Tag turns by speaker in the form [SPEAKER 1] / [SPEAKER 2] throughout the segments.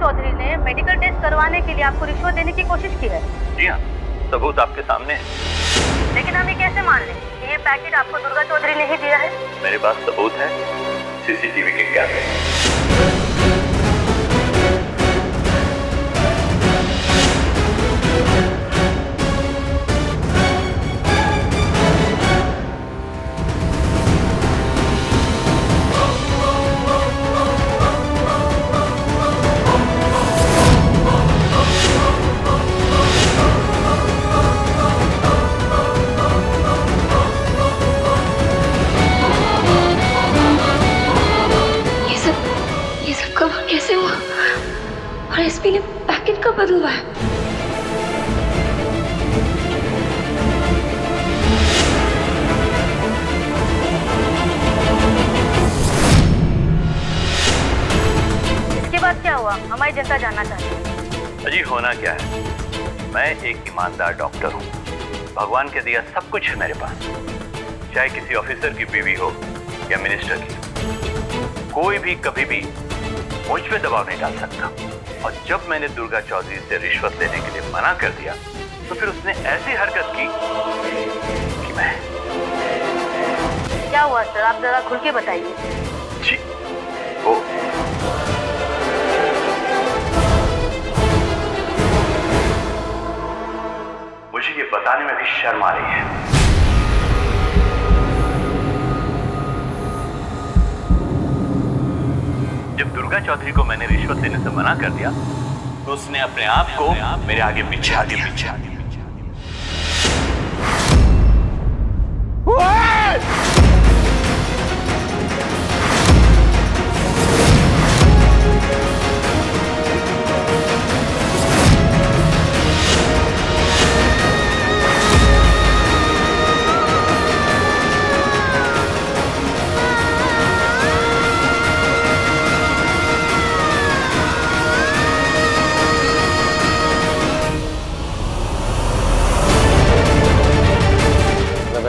[SPEAKER 1] चौधरी ने medical test करवाने के लिए आपको रिश्वत देने की कोशिश की है?
[SPEAKER 2] जी हाँ, सबूत आपके सामने है।
[SPEAKER 1] लेकिन हम ये कैसे मान लें कि ये पैकेट आपको दुर्गा चौधरी ने ही दिया है?
[SPEAKER 2] मेरे पास सबूत है, सीसीटीवी के कैमरे।
[SPEAKER 3] कैसे हुआ? और एसपी ने पैकेट कब बदलवाया?
[SPEAKER 1] इसके बाद क्या हुआ? हमारी जनता जानना चाहती है।
[SPEAKER 2] अजी होना क्या है, मैं एक ईमानदार डॉक्टर हूँ। भगवान के दिया सब कुछ है मेरे पास, चाहे किसी ऑफिसर की बीवी हो या मिनिस्टर की। कोई भी कभी भी मुझ पे दबाव नहीं डाल सकता। और जब मैंने दुर्गा चौधरी से रिश्वत लेने के लिए मना कर दिया तो फिर उसने ऐसी हरकत की कि मैं...
[SPEAKER 1] क्या हुआ सर, आप जरा खुल के बताइए।
[SPEAKER 2] जी वो मुझे ये बताने में भी शर्म आ रही है। जब दुर्गा चौधरी को मैंने रिश्वत लेने से मना कर दिया तो उसने अपने आप को मेरे आगे बिछा दिया।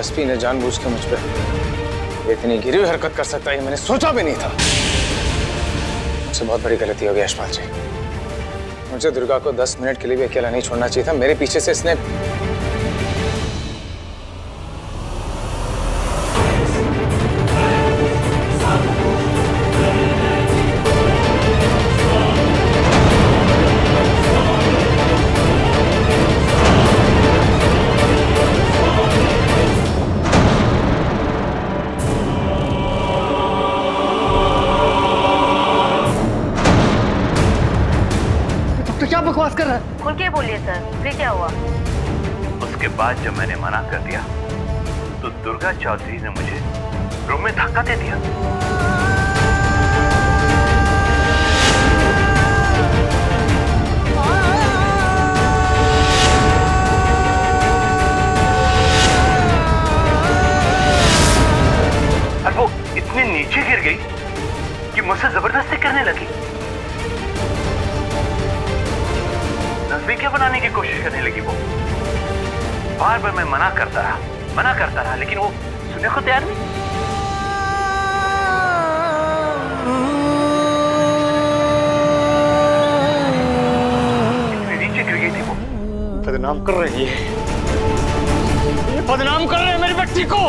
[SPEAKER 4] एसपी ने जानबूझ के मुझ पे इतनी गिरी हुई हरकत कर सकता है मैंने सोचा भी नहीं था। मुझसे बहुत बड़ी गलती हो गई यशपाल जी। मुझे दुर्गा को 10 मिनट के लिए भी अकेला नहीं छोड़ना चाहिए था। मेरे पीछे से इसने...
[SPEAKER 5] बकवास कर रहा है?
[SPEAKER 1] खुल के बोलिए सर, फिर क्या हुआ?
[SPEAKER 2] उसके बाद जब मैंने मना कर दिया तो दुर्गा चौधरी ने मुझे रूम में धक्का दे दिया। और वो इतनी नीचे गिर गई कि मुझसे जबरदस्ती करने लगी। नजदीकियां बनाने की कोशिश करने लगी। वो बार बार मैं मना करता रहा लेकिन वो सुनने को तैयार नहीं। इतनी नीचे गिर गई थी वो।
[SPEAKER 4] बदनाम कर रही है, ये बदनाम कर रहे हैं मेरी बच्ची को।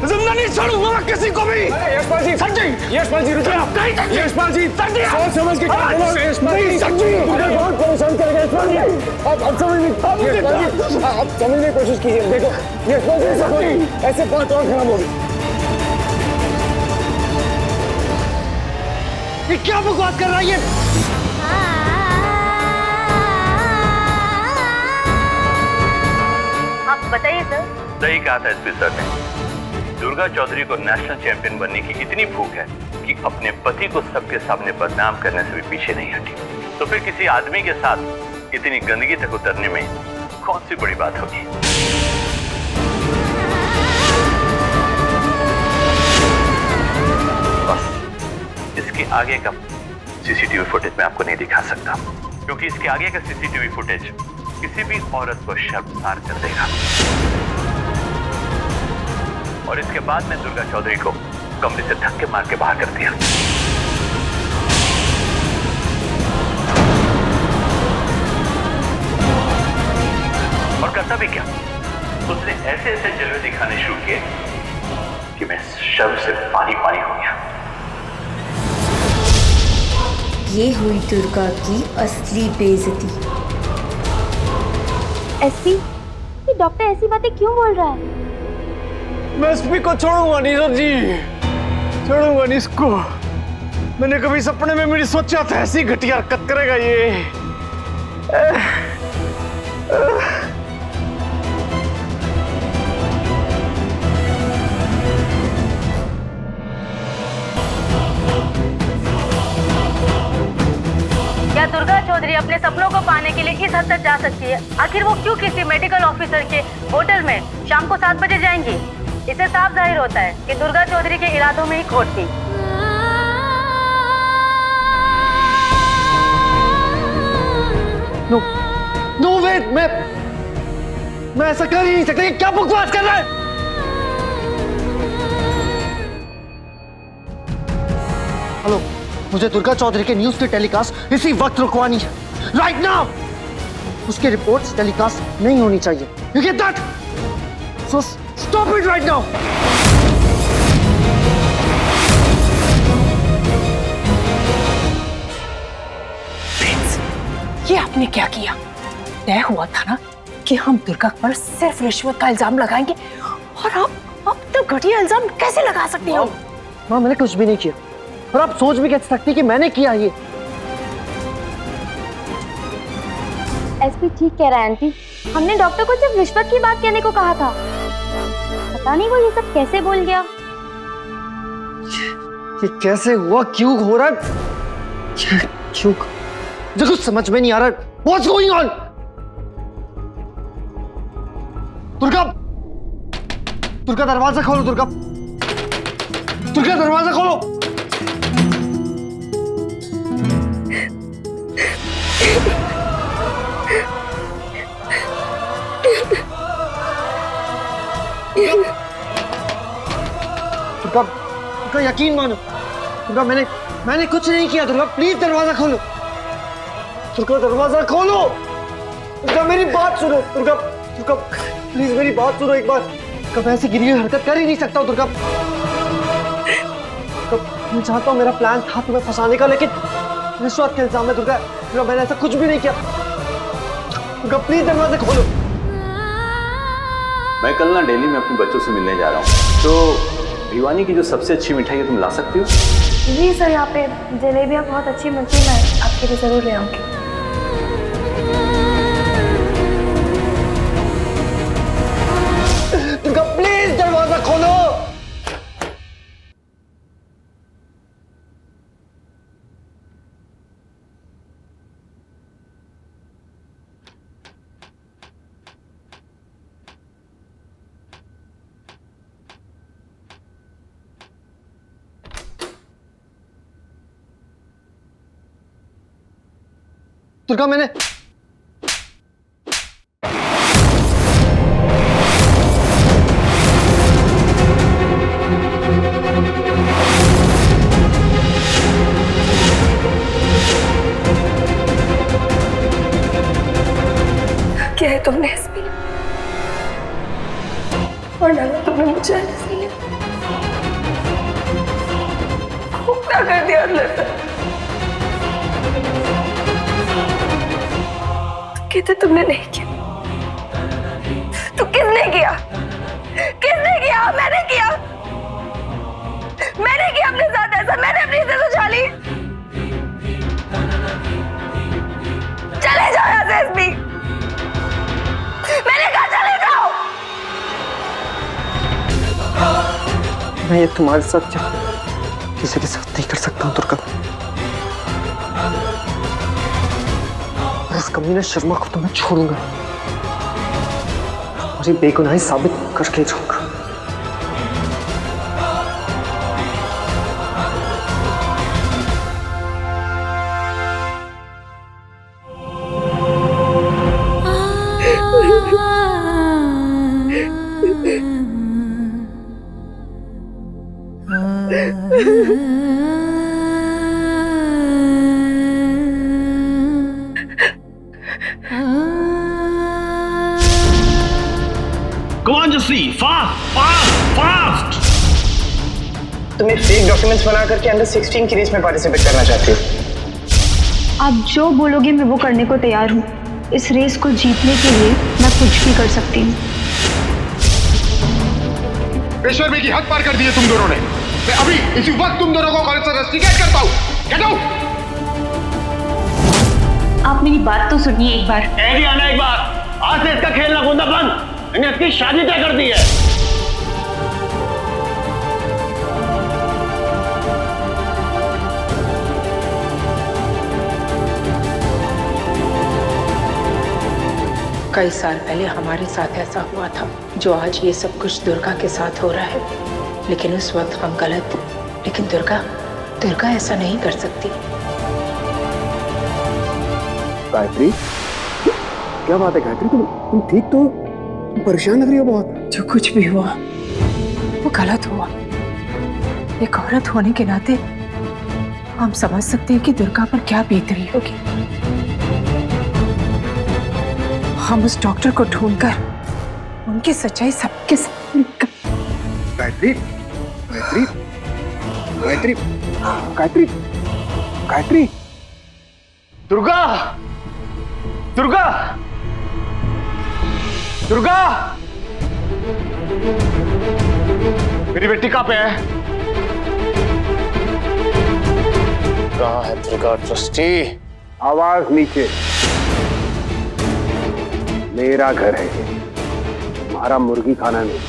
[SPEAKER 4] जिंदा नहीं छोड़ूंगा मैं किसी को भी। यशपाल जी, सर जी, यशपाल जी रुकिए आप। यशपाल जी, सोच समझ के क्या बोलो। यशपाल जी, सर जी, मुझे बहुत परेशान करेंगे यशपाल जी। आप समझने की कोशिश कीजिए। देखो यशपाल जी, सर जी, ऐसे बात और खराब होगी।
[SPEAKER 5] ये क्या बकवास कर रहा है ये?
[SPEAKER 1] आप बताइए सर।
[SPEAKER 2] सही कहा था एसपी सर ने। दुर्गा चौधरी को नेशनल चैंपियन बनने की इतनी भूख है कि अपने पति को सबके सामने बदनाम करने से भी पीछे नहीं हटी। तो फिर किसी आदमी के साथ इतनी गंदगी तक उतरने में कौन सी बड़ी बात होगी। बस इसके आगे का सीसीटीवी फुटेज मैं आपको नहीं दिखा सकता, क्योंकि इसके आगे का सीसीटीवी फुटेज किसी भी औरत को शर्मसार कर देगा। और इसके बाद मैं दुर्गा चौधरी को कमरे से धक्के मार के बाहर कर दिया। भी क्या, उसने ऐसे ऐसे जलवे दिखाने शुरू किए कि मैं शर्म से पानी पानी हो गया।
[SPEAKER 6] ये हुई दुर्गा की असली बेइज्जती।
[SPEAKER 1] एसपी, ये डॉक्टर ऐसी बातें क्यों बोल रहा है?
[SPEAKER 4] मैं एसपी को छोड़ूंगा नहीं सर जी, छोड़ूंगा नहीं इसको। मैंने कभी सपने में मेरी सोचा था ऐसी घटिया हरकत करेगा ये।
[SPEAKER 1] क्या दुर्गा चौधरी अपने सपनों को पाने के लिए इस हद तक जा सकती है? आखिर वो क्यों किसी मेडिकल ऑफिसर के होटल में शाम को 7 बजे जाएंगी? इससे साफ जाहिर होता है कि दुर्गा चौधरी के इरादों में ही खोट थी।
[SPEAKER 5] नो वेट, मैं ऐसा कर ही नहीं सकता। क्या बकवास कर रहा है? हेलो, मुझे दुर्गा चौधरी के न्यूज की टेलीकास्ट इसी वक्त रुकवानी है, राइट नाउ। उसकी रिपोर्ट्स टेलीकास्ट नहीं होनी चाहिए, you get that? So stop it right now.
[SPEAKER 7] ये आपने क्या किया? तय हुआ था ना कि हम दुर्गा पर सिर्फ रिश्वत का इल्जाम लगाएंगे, और आप तो घटिया इल्जाम कैसे लगा सकती हो?
[SPEAKER 5] माँ, मैंने कुछ भी नहीं किया, और आप सोच भी कैसे सकती कि मैंने किया ये?
[SPEAKER 1] एसपी ठीक कह रहा है आंटी, हमने डॉक्टर को सिर्फ रिश्वत की बात कहने को कहा था। पता नहीं वो ये सब कैसे बोल गया।
[SPEAKER 5] ये कैसे हुआ, क्यों हो रहा है, क्यों? मुझे कुछ समझ में नहीं आ रहा। What's going on? Durga, Durga दरवाजा खोलो। दुर्गा, दुर्गा दरवाजा खोलो। दुर्गा, दुर्गा यकीन मानो। दुर्गा, मैंने कुछ नहीं किया। दुर्गा प्लीज दरवाजा खोलो। दुर्गा दरवाजा खोलो। दुर्गा मेरी बात सुनो। दुर्गा, दुर्गा प्लीज मेरी बात सुनो एक बार। कब ऐसी गिरी हुई हरकत कर ही नहीं सकता हूँ दुर्गा। मैं चाहता हूँ, मेरा प्लान था तुम्हें फंसाने का, लेकिन रिश्वत का इल्जाम है। दुर्गा, दुर्गा मैंने ऐसा कुछ भी नहीं किया। दुर्गा प्लीज दरवाजा खोलो।
[SPEAKER 2] मैं कल ना दिल्ली में अपने बच्चों से मिलने जा रहा हूँ, तो भिवानी की जो सबसे अच्छी मिठाई है तुम ला सकती हो?
[SPEAKER 1] जी सर, यहाँ पे जलेबियाँ बहुत अच्छी मिलती है, मैं आपके लिए जरूर ले आऊंगी।
[SPEAKER 5] दुर्गा प्लीज दरवाजा खोलो। दुर्गा, मैंने
[SPEAKER 3] क्या है तुमने एसपी, और डाला तुमने मुझे इसलिए क्या कर दिया अंदर से? कहते तुमने नहीं किया, तो किसने किया? किसने किया? मैंने किया। मैंने किया अपने साथ ऐसा, मैंने अपनी इज्जत उछाली। चले जाओ यहाँ से एसपी, मैंने कहा चले जाओ।
[SPEAKER 5] मैं ये तुम्हारे साथ किसी के साथ नहीं कर सकता हूँ दुर्गा। इस कमीने शर्मा को तो मैं छोड़ूंगा, तुम्हारी बेगुनाही साबित करके जाऊंगा।
[SPEAKER 4] Fastly, fast fast fast.
[SPEAKER 8] तुम एक फेक डॉक्यूमेंट्स बना करके अंडर 16 की रेस में पार्टिसिपेट करना चाहती हो।
[SPEAKER 9] आप जो बोलोगे मैं वो करने को तैयार हूँ। इस रेस को जीतने के लिए मैं कुछ भी कर सकती हूँ।
[SPEAKER 10] पेशवर में की हद पार कर दी है तुम दोनों ने। मैं अभी इसी वक्त तुम दोनों को कॉलेज से रस्टिकेट करता हूँ। Get out.
[SPEAKER 9] आप मेरी बात तो सुनिए एक बार।
[SPEAKER 4] आना एक बार, आज से इसका खेलना कूदना बंद। मैंने इसकी शादी तय कर दी है।
[SPEAKER 7] कई साल पहले हमारे साथ ऐसा हुआ था, जो आज ये सब कुछ दुर्गा के साथ हो रहा है। लेकिन उस वक्त हम गलत थे। लेकिन दुर्गा ऐसा नहीं कर सकती।
[SPEAKER 5] गायत्री, क्या बात है गायत्री? तुम ठीक तो? तुम परेशान लग रही हो बहुत।
[SPEAKER 7] जो कुछ भी हुआ वो गलत हुआ। एक औरत होने के नाते हम समझ सकते हैं कि दुर्गा पर क्या बीत रही होगी। हम उस डॉक्टर को ढूंढकर उनकी सच्चाई सबके सामने
[SPEAKER 5] गायत्री, गायत्री, गायत्री, गायत्री, गायत्री,
[SPEAKER 4] दुर्गा, दुर्गा, दुर्गा, मेरी बेटी कहाँ पे है? कहाँ है दुर्गा ट्रस्टी?
[SPEAKER 5] आवाज नीचे। मेरा घर है ये, तुम्हारा मुर्गी खाना नहीं।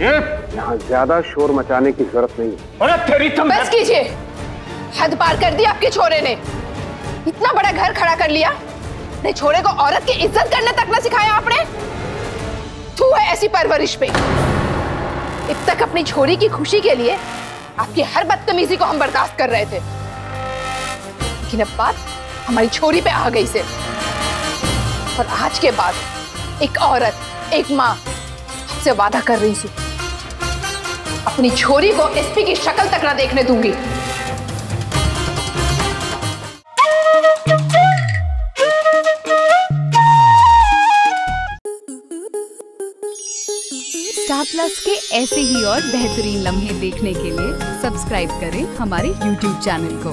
[SPEAKER 5] यहाँ ज्यादा शोर मचाने की जरूरत नहीं है।
[SPEAKER 4] अरे तेरी तुम
[SPEAKER 7] बस कीजिए, हद पार कर दी आपके छोरे ने। इतना बड़ा घर खड़ा कर लिया, नहीं छोरे को औरत की इज्जत करने तक ना सिखाया आपने। तू है ऐसी परवरिश पे। अब तक अपनी छोरी की खुशी के लिए आपकी हर बदतमीजी को हम बर्दाश्त कर रहे थे, लेकिन अब बात हमारी छोरी पे आ गई सिर्फ। और आज के बाद एक औरत, एक माँ आपसे वादा कर रही थी, अपनी छोरी को एसपी की शक्ल तक ना देखने दूंगी।
[SPEAKER 11] स्टार प्लस के ऐसे ही और बेहतरीन लम्हे देखने के लिए सब्सक्राइब करें हमारे YouTube चैनल को।